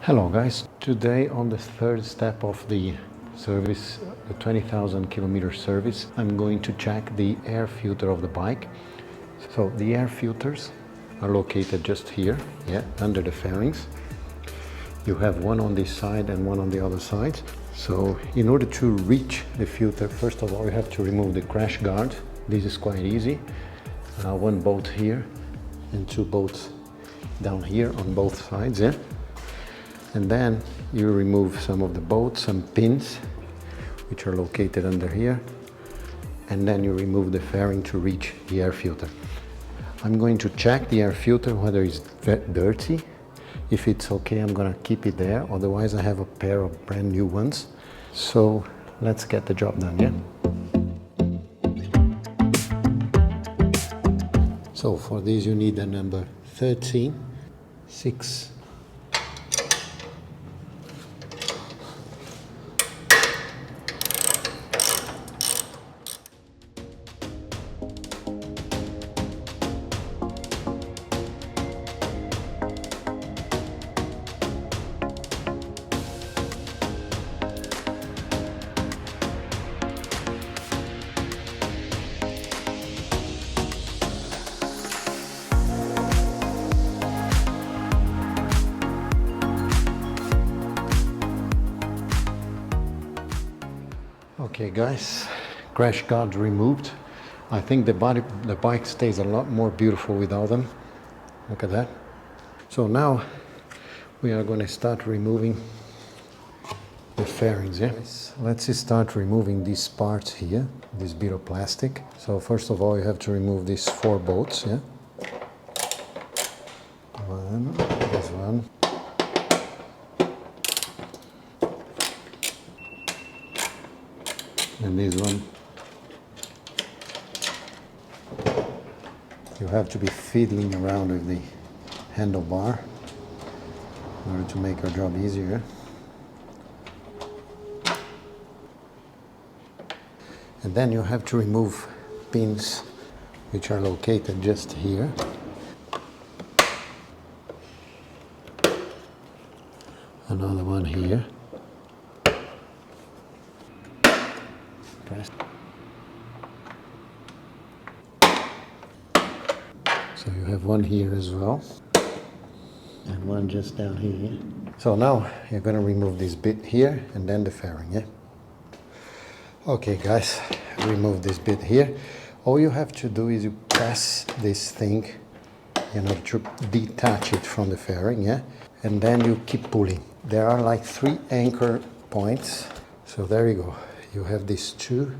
Hello guys, today on the third step of the service, the 20,000 kilometer service, I'm going to check the air filter of the bike. So the air filters are located just here, under the fairings. You have one on this side and one on the other side. So in order to reach the filter, first of all you have to remove the crash guard. This is quite easy. One bolt here and two bolts down here on both sides, and then you remove some of the bolts and pins which are located under here, and then you remove the fairing to reach the air filter. I'm going to check the air filter whether it's dirty. If it's okay, I'm gonna keep it there, otherwise I have a pair of brand new ones. So let's get the job done, So for this you need a number 13, 6. Okay guys, crash guard removed. I think the bike stays a lot more beautiful without them. Look at that. So now we are going to start removing the fairings, Let's start removing this part here, this bit of plastic. So first of all you have to remove these 4 bolts, This one. And this one. You have to be fiddling around with the handlebar in order to make our job easier. And then you have to remove pins which are located just here. Another one here. So you have one here as well, and one just down here. So now you're going to remove this bit here and then the fairing, Okay guys, remove this bit here. All you have to do is you press this thing, to detach it from the fairing, and then you keep pulling. There are like 3 anchor points. So there you go. You have these 2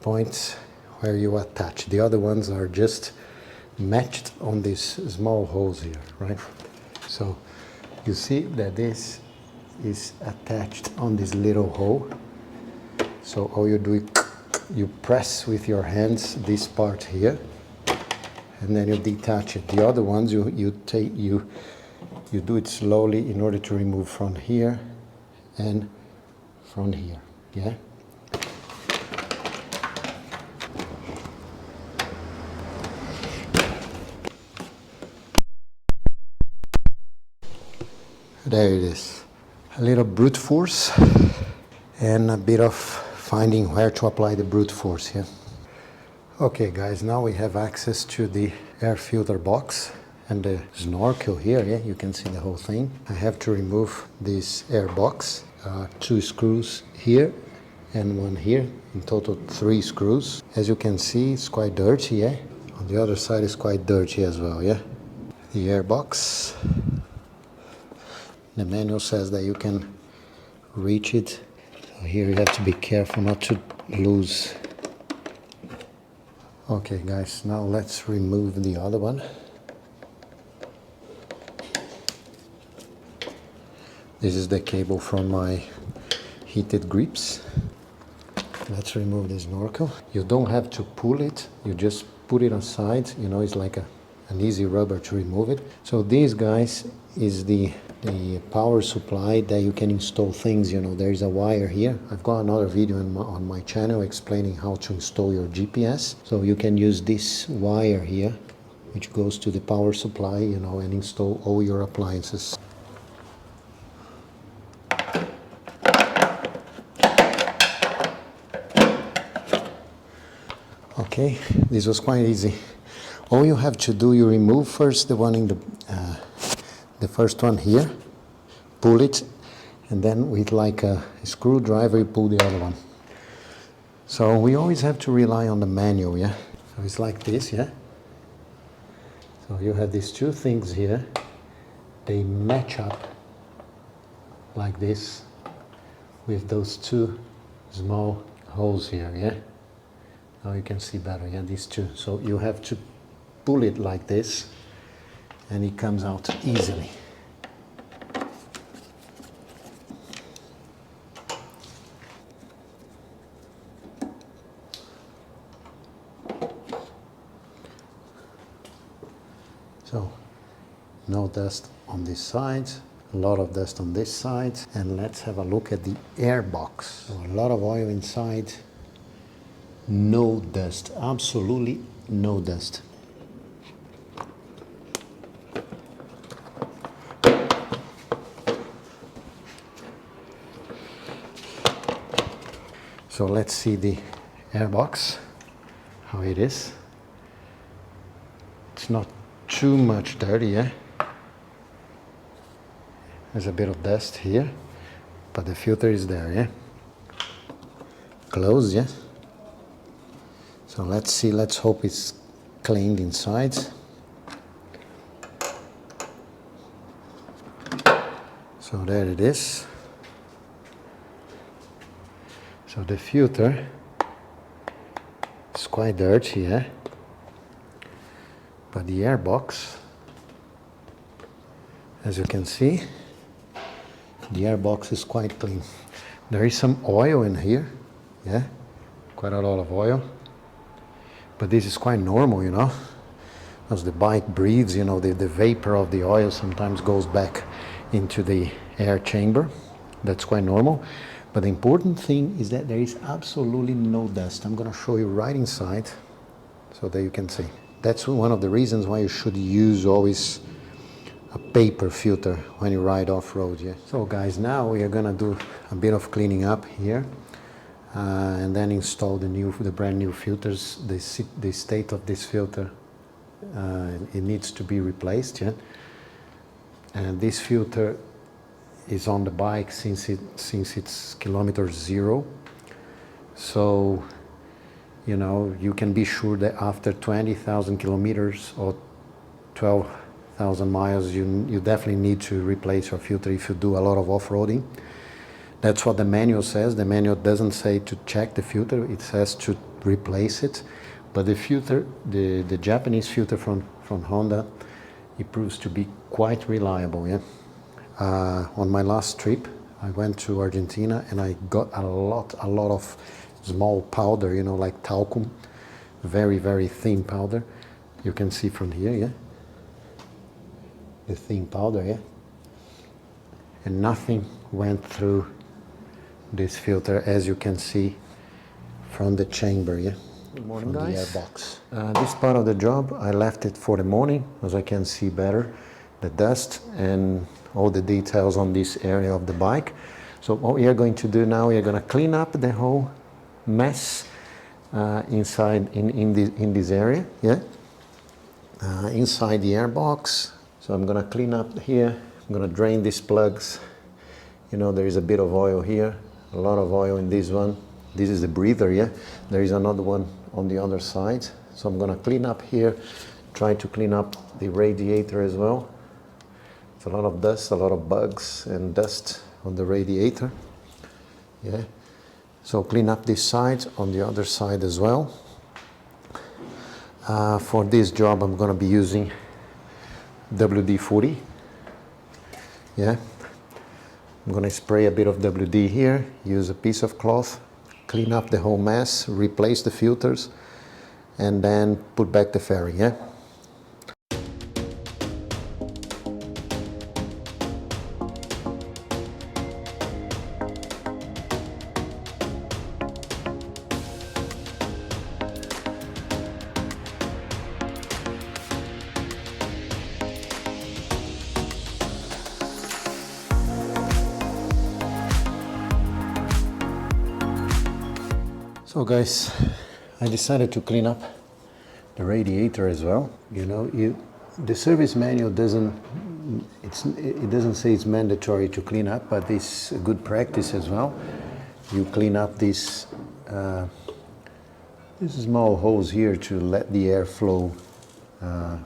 points where you attach. The other ones are just matched on these small holes here, right? So you see that this is attached on this little hole. So all you do is you press with your hands this part here, and then you detach it. The other ones you do it slowly in order to remove from here and from here, There it is. A little brute force and a bit of finding where to apply the brute force, Okay guys, now we have access to the air filter box and the snorkel here, you can see the whole thing. I have to remove this air box, 2 screws here and one here, in total 3 screws. As you can see, it's quite dirty, On the other side is quite dirty as well, The air box. The manual says that you can reach it. So here you have to be careful not to lose. Okay guys, now let's remove the other one. This is the cable from my heated grips. Let's remove this snorkel. You don't have to pull it, you just put it aside. It's like an easy rubber to remove it. So these guys is the power supply that you can install things. There's a wire here. I've got another video on my channel explaining how to install your GPS. So you can use this wire here, which goes to the power supply, and install all your appliances. Okay, this was quite easy. All you have to do, you remove first the one in the first one here, pull it, and then with like a screwdriver you pull the other one. So we always have to rely on the manual, yeah? So it's like this, yeah? So you have these two things here, they match up like this with those two small holes here, yeah? Now you can see better, yeah, these two. So you have to pull it like this and it comes out easily. So no dust on this side, a lot of dust on this side, and let's have a look at the air box. So a lot of oil inside, no dust, absolutely no dust. So let's see the air box, how it is. It's not too much dirty, yeah? There's a bit of dust here, but the filter is there, yeah? Closed, yeah? So let's see, let's hope it's cleaned inside. So there it is. So the filter is quite dirty, yeah? But the air box, as you can see, the air box is quite clean. There is some oil in here, yeah? Quite a lot of oil. But this is quite normal, you know? As the bike breathes, you know, the vapor of the oil sometimes goes back into the air chamber. That's quite normal. But the important thing is that there is absolutely no dust. I'm gonna show you right inside so that you can see. That's one of the reasons why you should use always a paper filter when you ride off-road, yeah. So guys, now we are gonna do a bit of cleaning up here and then install the brand new filters. The state of this filter, it needs to be replaced, yeah. And this filter is on the bike since it's kilometer 0. So, you know, you can be sure that after 20,000 kilometers or 12,000 miles, you definitely need to replace your filter if you do a lot of off-roading. That's what the manual says. The manual doesn't say to check the filter, it says to replace it. But the filter, the Japanese filter from Honda, it proves to be quite reliable, yeah. On my last trip, I went to Argentina and I got a lot of small powder, you know, like talcum, very, very thin powder. You can see from here, yeah? The thin powder, yeah? And nothing went through this filter, as you can see from the chamber, yeah? Good morning, guys. The air box. This part of the job, I left it for the morning, as I can see better the dust and all the details on this area of the bike. So what we are going to do now, we are going to clean up the whole mess inside in this area, yeah, inside the air box. So I'm going to clean up here. I'm going to drain these plugs. You know, there is a bit of oil here, a lot of oil in this one. This is the breather, yeah. There is another one on the other side. So I'm going to clean up here, try to clean up the radiator as well. It's a lot of dust, a lot of bugs and dust on the radiator, yeah. So clean up this side, on the other side as well. For this job, I'm going to be using WD-40, yeah. I'm going to spray a bit of WD here, use a piece of cloth, clean up the whole mess, replace the filters, and then put back the fairing, yeah. So guys, I decided to clean up the radiator as well. You know, the service manual doesn't say it's mandatory to clean up, but it's a good practice as well. You clean up these small holes here to let the air flow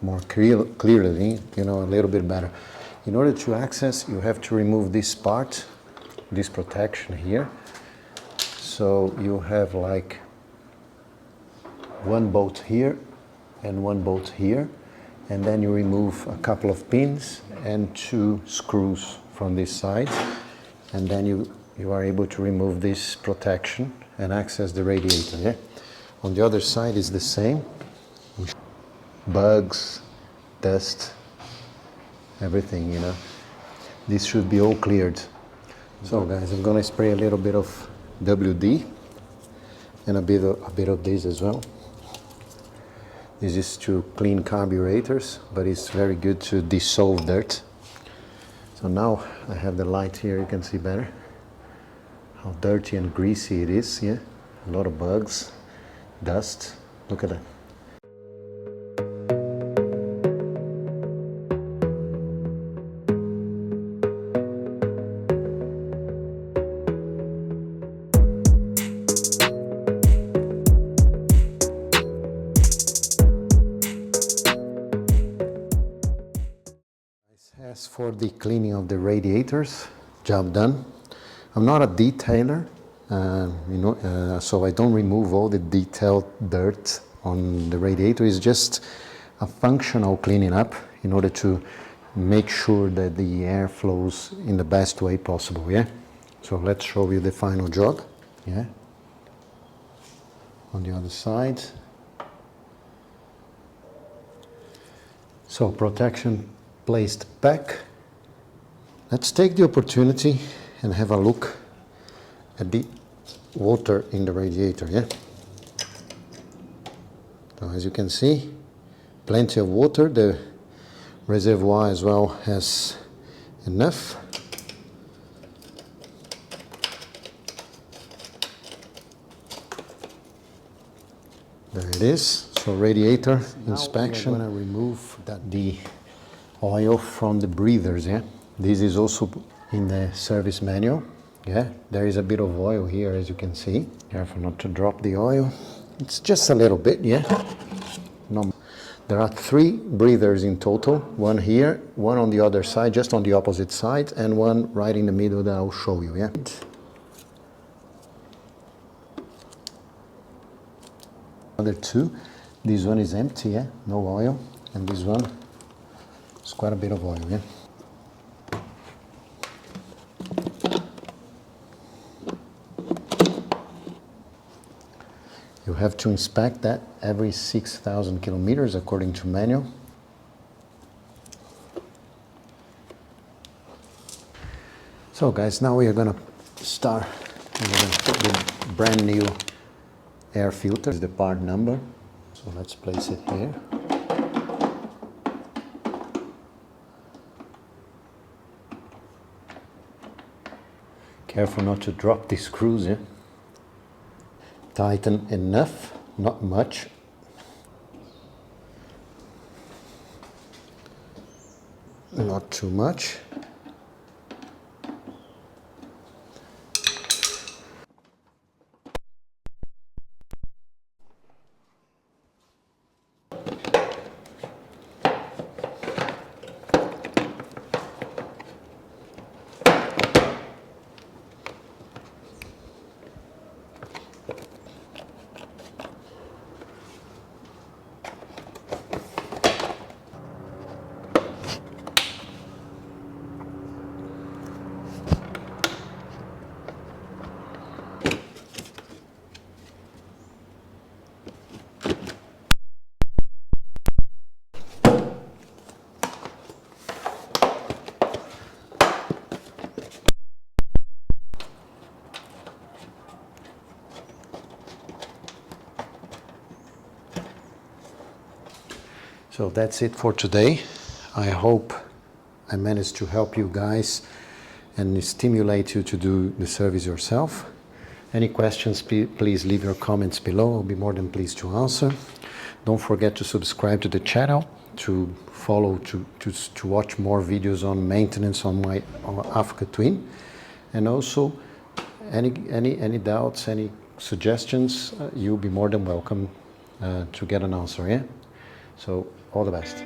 more clearly, you know, a little bit better. In order to access, you have to remove this part, this protection here. So you have like one bolt here and one bolt here, and then you remove a couple of pins and 2 screws from this side, and then you are able to remove this protection and access the radiator. Yeah? On the other side is the same. Bugs, dust, everything, you know. This should be all cleared. So guys, I'm gonna spray a little bit of WD and a bit of this as well. This is to clean carburetors, but it's very good to dissolve dirt. So now I have the light here, you can see better how dirty and greasy it is. Yeah, a lot of bugs, dust. Look at that. As for the cleaning of the radiators, job done. I'm not a detailer, so I don't remove all the detailed dirt on the radiator. It's just a functional cleaning up in order to make sure that the air flows in the best way possible. Yeah. So let's show you the final job. Yeah. On the other side. So protection placed back. Let's take the opportunity and have a look at the water in the radiator. Yeah. So as you can see, plenty of water. The reservoir as well has enough. There it is. So radiator inspection. I'm going to remove the oil from the breathers. Yeah, this is also in the service manual. Yeah, there is a bit of oil here, as you can see. Careful not to drop the oil. It's just a little bit. Yeah. No, there are 3 breathers in total. One here, one on the other side, just on the opposite side, and one right in the middle that I'll show you. Yeah. Other 2. This one is empty. Yeah, no oil, and this one. It's quite a bit of oil, yeah? You have to inspect that every 6,000 kilometers according to manual. So guys, now we are gonna start. We're gonna put the brand new air filter, the part number. So let's place it here. Careful not to drop these screws, yeah? Tighten enough, not much. Not too much. So that's it for today. I hope I managed to help you guys and stimulate you to do the service yourself. Any questions, please leave your comments below. I'll be more than pleased to answer. Don't forget to subscribe to the channel, to follow, to watch more videos on maintenance on my Africa Twin. And also, any doubts, any suggestions, you'll be more than welcome to get an answer, yeah? So, all the best.